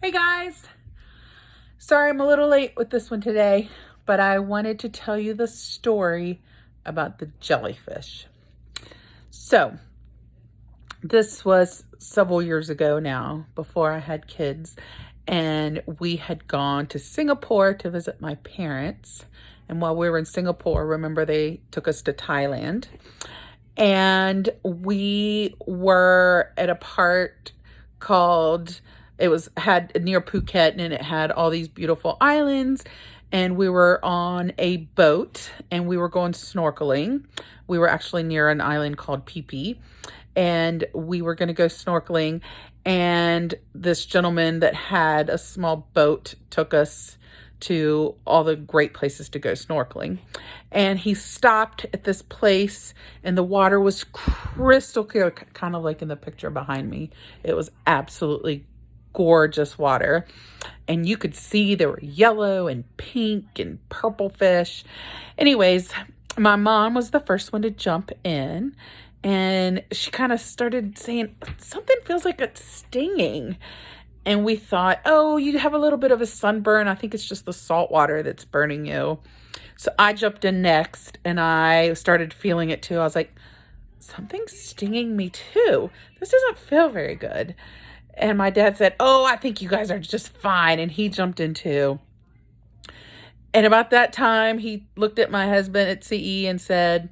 Hey guys, sorry I'm a little late with this one today, but I wanted to tell you the story about the jellyfish. So, this was several years ago now, before I had kids, and we had gone to Singapore to visit my parents. And while we were in Singapore, remember they took us to Thailand, and we were at a part called, it was had near Phuket, and it had all these beautiful islands, and we were on a boat and we were going snorkeling. We were actually near an island called Phi Phi, and we were going to go snorkeling, and this gentleman that had a small boat took us to all the great places to go snorkeling. And he stopped at this place, and the water was crystal clear, kind of like in the picture behind me. It was absolutely gorgeous water. And you could see there were yellow and pink and purple fish. Anyways, my mom was the first one to jump in, and she kind of started saying, something feels like it's stinging. And we thought, oh, you have a little bit of a sunburn. I think it's just the salt water that's burning you. So I jumped in next, and I started feeling it too. I was like, something's stinging me too. This doesn't feel very good. And my dad said, oh, I think you guys are just fine. And he jumped in too. And about that time, he looked at my husband at CE and said,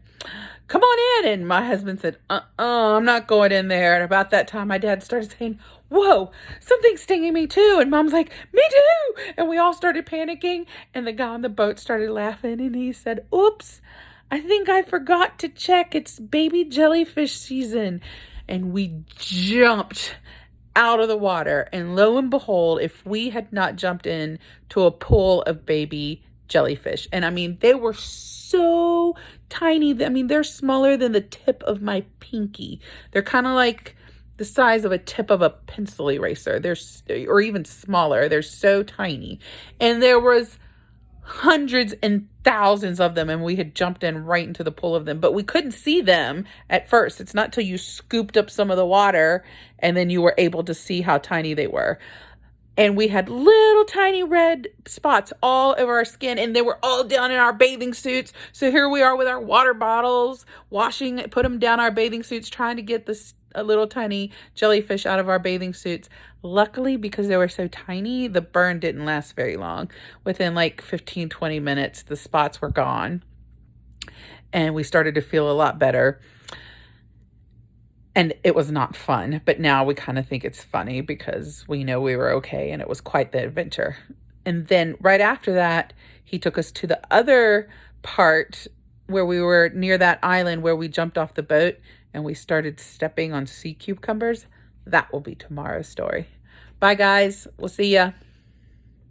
come on in. And my husband said, I'm not going in there. And about that time, my dad started saying, whoa, something's stinging me too. And mom's like, me too. And we all started panicking. And the guy on the boat started laughing. And he said, oops, I think I forgot to check. It's baby jellyfish season. And we jumped out of the water. And lo and behold, if we had not jumped in to a pool of baby jellyfish, and I mean, they were so tiny. I mean, they're smaller than the tip of my pinky. They're kind of like the size of a tip of a pencil eraser. Or even smaller. They're so tiny. And there was hundreds and thousands of them, and we had jumped in right into the pool of them, but we couldn't see them at first. It's not till you scooped up some of the water and then you were able to see how tiny they were. And we had little tiny red spots all over our skin, and they were all down in our bathing suits. So here we are with our water bottles, put them down our bathing suits, trying to get a little tiny jellyfish out of our bathing suits. Luckily, because they were so tiny, the burn didn't last very long. Within like 15, 20 minutes, the spots were gone, and we started to feel a lot better. And it was not fun, but now we kind of think it's funny because we know we were okay, and it was quite the adventure. And then right after that, he took us to the other part where we were near that island where we jumped off the boat and we started stepping on sea cucumbers. That will be tomorrow's story. Bye, guys. We'll see ya.